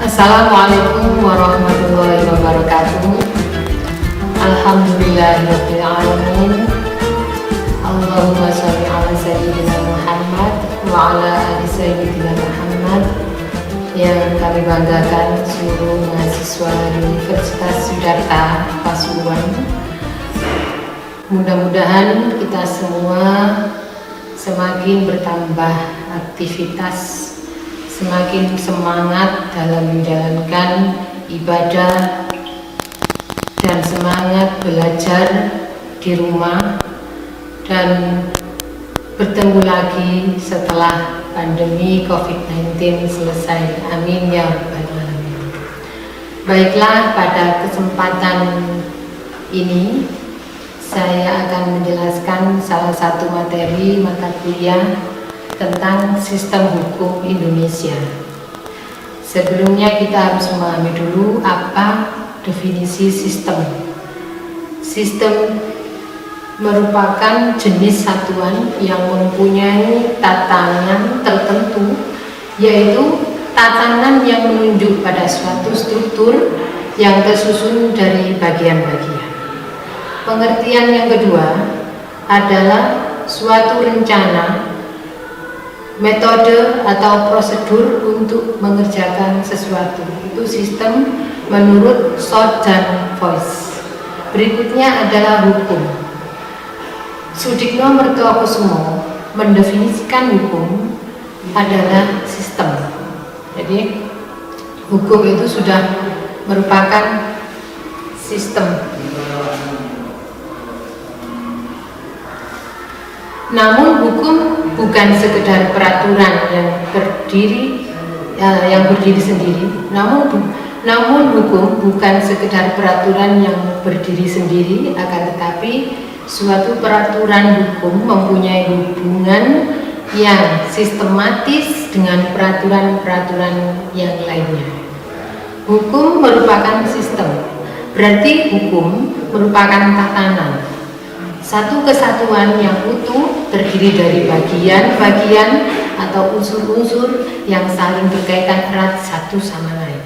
Assalamualaikum warahmatullahi wabarakatuh. Alhamdulillahirabbil alamin. Allahumma sholli ala sayyidina Muhammad wa ala ali sayyidina Muhammad. Yang kami banggakan seluruh mahasiswa Universitas Siddhartha Pasuruan. Mudah-mudahan kita semua semakin bertambah aktivitas, semakin semangat dalam menjalankan ibadah dan semangat belajar di rumah dan bertemu lagi setelah pandemi COVID-19 selesai. Amin ya rabbal alamin. Baiklah, pada kesempatan ini saya akan menjelaskan salah satu materi mata kuliah tentang sistem hukum Indonesia. Sebelumnya kita harus memahami dulu apa definisi sistem. Sistem merupakan jenis satuan yang mempunyai tatanan tertentu, yaitu tatanan yang menunjuk pada suatu struktur yang tersusun dari bagian-bagian. Pengertian yang kedua adalah suatu rencana, metode atau prosedur untuk mengerjakan sesuatu. Itu sistem menurut Short dan Voice. Berikutnya adalah hukum. Sudikno Mertokusumo mendefinisikan hukum adalah sistem. Jadi hukum itu sudah merupakan sistem. Namun hukum bukan sekedar peraturan yang berdiri sendiri. Namun hukum bukan sekedar peraturan yang berdiri sendiri, akan tetapi suatu peraturan hukum mempunyai hubungan yang sistematis dengan peraturan-peraturan yang lainnya. Hukum merupakan sistem, berarti hukum merupakan tatanan, satu kesatuan yang utuh terdiri dari bagian-bagian atau unsur-unsur yang saling berkaitan erat satu sama lain.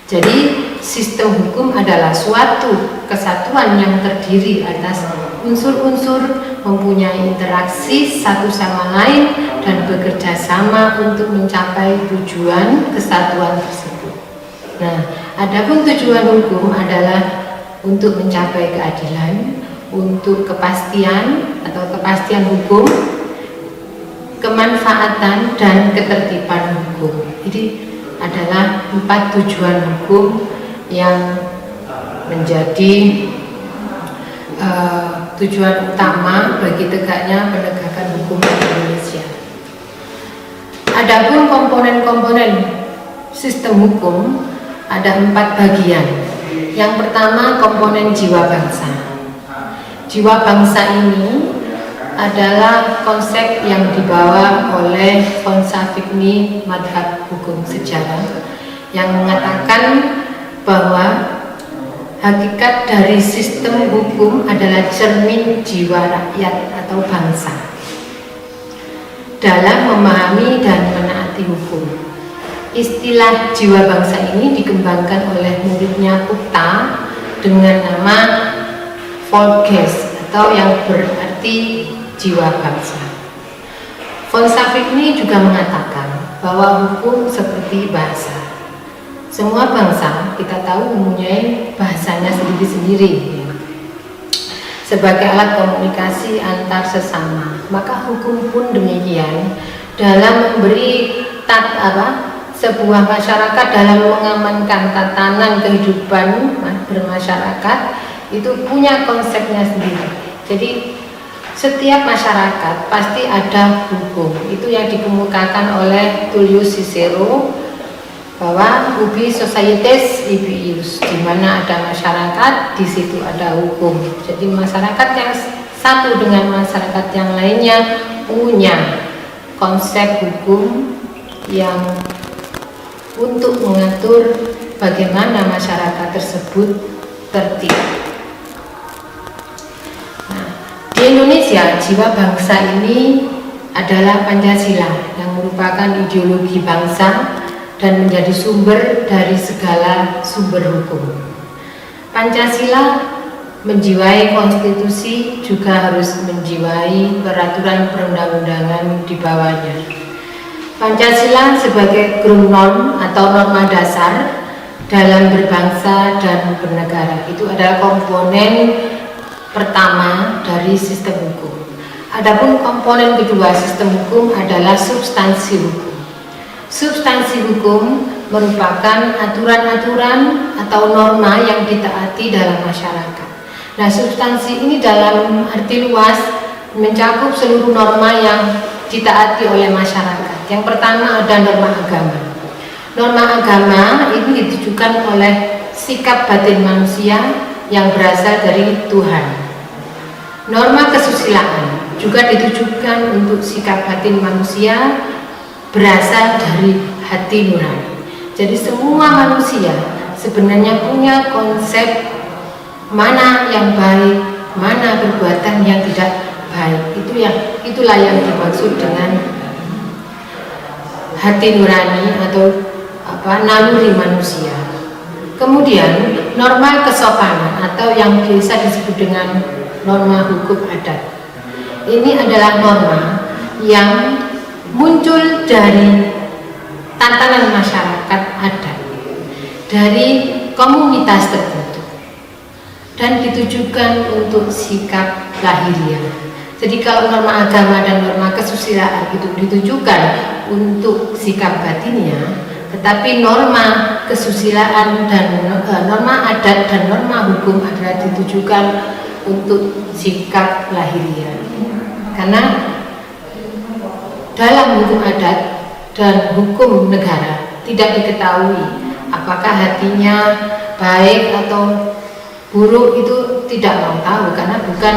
Jadi sistem hukum adalah suatu kesatuan yang terdiri atas unsur-unsur, mempunyai interaksi satu sama lain dan bekerja sama untuk mencapai tujuan kesatuan tersebut. Nah, adapun tujuan hukum adalah untuk mencapai keadilan, untuk kepastian atau kepastian hukum, kemanfaatan dan ketertiban hukum. Jadi adalah 4 tujuan hukum yang menjadi tujuan utama bagi tegaknya penegakan hukum di Indonesia. Adapun komponen-komponen sistem hukum ada 4 bagian. Yang pertama, komponen jiwa bangsa. Jiwa bangsa ini adalah konsep yang dibawa oleh von Savigny, madhab hukum sejarah, yang mengatakan bahwa hakikat dari sistem hukum adalah cermin jiwa rakyat atau bangsa dalam memahami dan menaati hukum. Istilah jiwa bangsa ini dikembangkan oleh muridnya Pukta dengan nama Volksgeist, atau yang berarti jiwa bangsa. Von Savigny juga mengatakan bahwa hukum seperti bahasa. Semua bangsa kita tahu mempunyai bahasanya sendiri-sendiri, sebagai alat komunikasi antar sesama. Maka hukum pun demikian dalam memberi sebuah masyarakat, dalam mengamankan tatanan kehidupan bermasyarakat, itu punya konsepnya sendiri. Jadi setiap masyarakat pasti ada hukum. Itu yang dikemukakan oleh Tullius Cicero, bahwa ubi societas ibi ius, di mana ada masyarakat, di situ ada hukum. Jadi masyarakat yang satu dengan masyarakat yang lainnya punya konsep hukum yang untuk mengatur bagaimana masyarakat tersebut tertib. Di Indonesia, jiwa bangsa ini adalah Pancasila, yang merupakan ideologi bangsa dan menjadi sumber dari segala sumber hukum. Pancasila menjiwai konstitusi juga harus menjiwai peraturan perundang-undangan di bawahnya. Pancasila sebagai ground norm atau norma dasar dalam berbangsa dan bernegara itu adalah komponen pertama dari sistem hukum. Adapun komponen kedua sistem hukum adalah substansi hukum. Substansi hukum merupakan aturan-aturan atau norma yang ditaati dalam masyarakat. Nah, substansi ini dalam arti luas mencakup seluruh norma yang ditaati oleh masyarakat. Yang pertama ada norma agama. Norma agama ini ditujukan oleh sikap batin manusia yang berasal dari Tuhan. Norma kesusilaan juga ditujukan untuk sikap batin manusia berasal dari hati nurani. Jadi semua manusia sebenarnya punya konsep mana yang baik, mana perbuatan yang tidak baik. Itulah yang dimaksud dengan hati nurani atau naluri manusia. Kemudian norma kesopanan atau yang biasa disebut dengan norma hukum adat. Ini adalah norma yang muncul dari tantangan masyarakat adat, dari komunitas tertentu, dan ditujukan untuk sikap lahiriah. Jadi kalau norma agama dan norma kesusilaan itu ditujukan untuk sikap batinnya, tetapi norma kesusilaan dan norma adat dan norma hukum adalah ditujukan untuk sikap lahiriah. Karena dalam hukum adat dan hukum negara tidak diketahui apakah hatinya baik atau buruk, itu tidak mau tahu karena bukan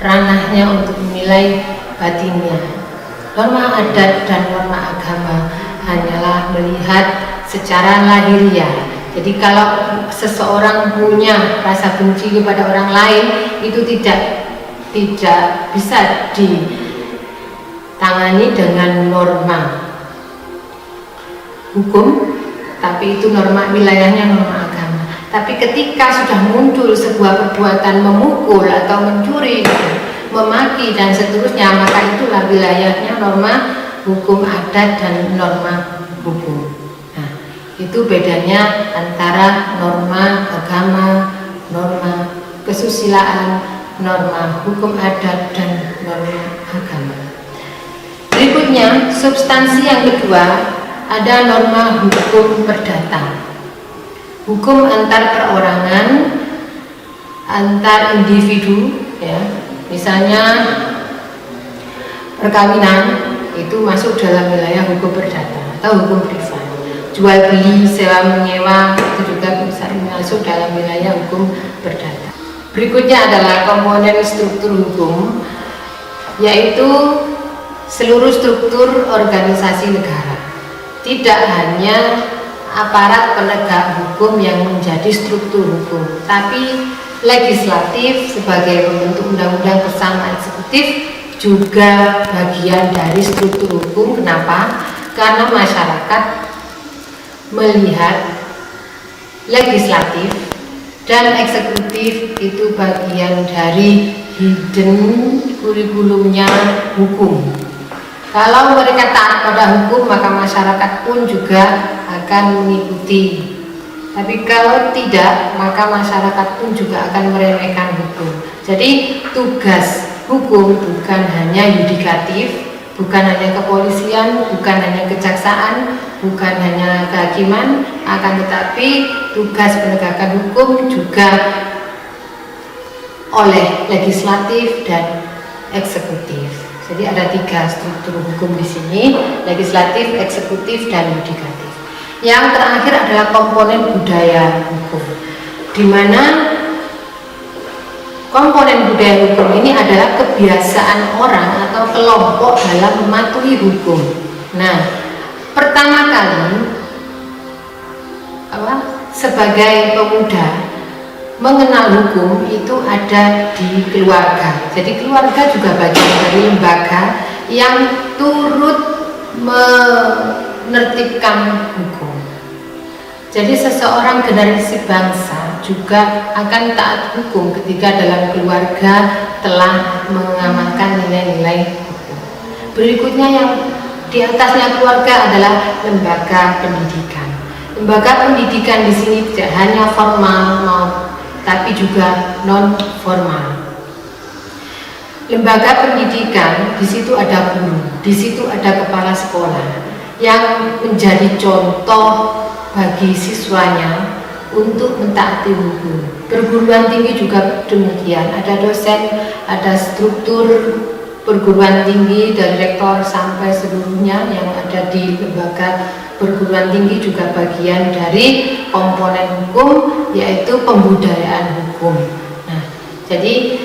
ranahnya untuk menilai batinnya. Norma adat dan norma agama hanyalah melihat secara lahiriah. Jadi kalau seseorang punya rasa benci kepada orang lain, itu tidak bisa ditangani dengan norma hukum, tapi itu norma wilayahnya norma agama. Tapi ketika sudah muncul sebuah perbuatan memukul atau mencuri, memaki dan seterusnya, maka itulah wilayahnya norma hukum adat dan norma hukum. Nah, itu bedanya antara norma agama, norma kesusilaan, norma hukum adat dan norma agama. Berikutnya, substansi yang kedua ada norma hukum perdata. Hukum antar perorangan, antar individu, ya. Misalnya perkawinan itu masuk dalam wilayah hukum perdata atau hukum privat. Jual beli, sewa menyewa itu juga bisa masuk dalam wilayah hukum perdata. Berikutnya adalah komponen struktur hukum, yaitu seluruh struktur organisasi negara. Tidak hanya aparat penegak hukum yang menjadi struktur hukum, tapi legislatif sebagai pembentuk undang-undang bersama eksekutif juga bagian dari struktur hukum. Kenapa? Karena masyarakat melihat legislatif dan eksekutif itu bagian dari hidden kurikulumnya hukum. Kalau mereka taat pada hukum, maka masyarakat pun juga akan mengikuti. Tapi kalau tidak, maka masyarakat pun juga akan meremehkan hukum. Jadi tugas hukum bukan hanya yudikatif, bukan hanya kepolisian, bukan hanya kejaksaan, bukan hanya kehakiman, akan tetapi tugas penegakan hukum juga oleh legislatif dan eksekutif. Jadi ada 3 struktur hukum di sini: legislatif, eksekutif, dan yudikatif. Yang terakhir adalah komponen budaya hukum, di mana komponen budaya hukum ini adalah kebiasaan orang atau kelompok dalam mematuhi hukum. Nah, pertama kali sebagai pemuda mengenal hukum itu ada di keluarga. Jadi keluarga juga bagian dari lembaga yang turut menertibkan hukum. Jadi seseorang generasi bangsa juga akan taat hukum ketika dalam keluarga telah mengamalkan nilai-nilai hukum. Berikutnya yang di atasnya keluarga adalah lembaga pendidikan. Lembaga pendidikan di sini tidak hanya formal tapi juga non formal. Lembaga pendidikan di situ ada guru, di situ ada kepala sekolah yang menjadi contoh bagi siswanya untuk mentaati hukum. Perguruan tinggi juga demikian, ada dosen, ada struktur perguruan tinggi dari rektor sampai seluruhnya yang ada di lembaga perguruan tinggi juga bagian dari komponen hukum, yaitu pembudayaan hukum. Nah, jadi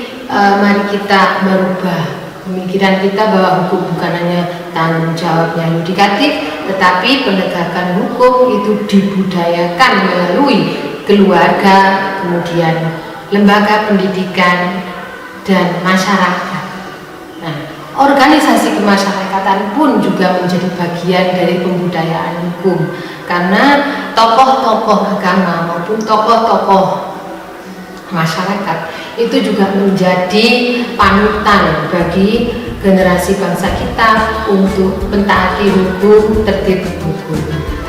mari kita merubah pemikiran kita bahwa hukum bukan hanya tanggung jawabnya yudikatif, tetapi penegakan hukum itu dibudayakan melalui keluarga, kemudian lembaga pendidikan, dan masyarakat. Nah, organisasi kemasyarakatan pun juga menjadi bagian dari pembudayaan hukum, karena tokoh-tokoh agama maupun tokoh-tokoh masyarakat itu juga menjadi panutan bagi generasi bangsa kita untuk mentaati hukum, tertib hukum.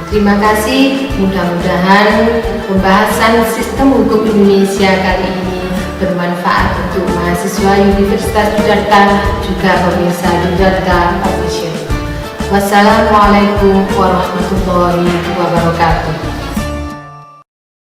Terima kasih, mudah-mudahan pembahasan sistem hukum Indonesia kali ini bermanfaat untuk mahasiswa Universitas Yogyakarta juga pemirsa Yogyakarta Official. Wassalamualaikum warahmatullahi wabarakatuh.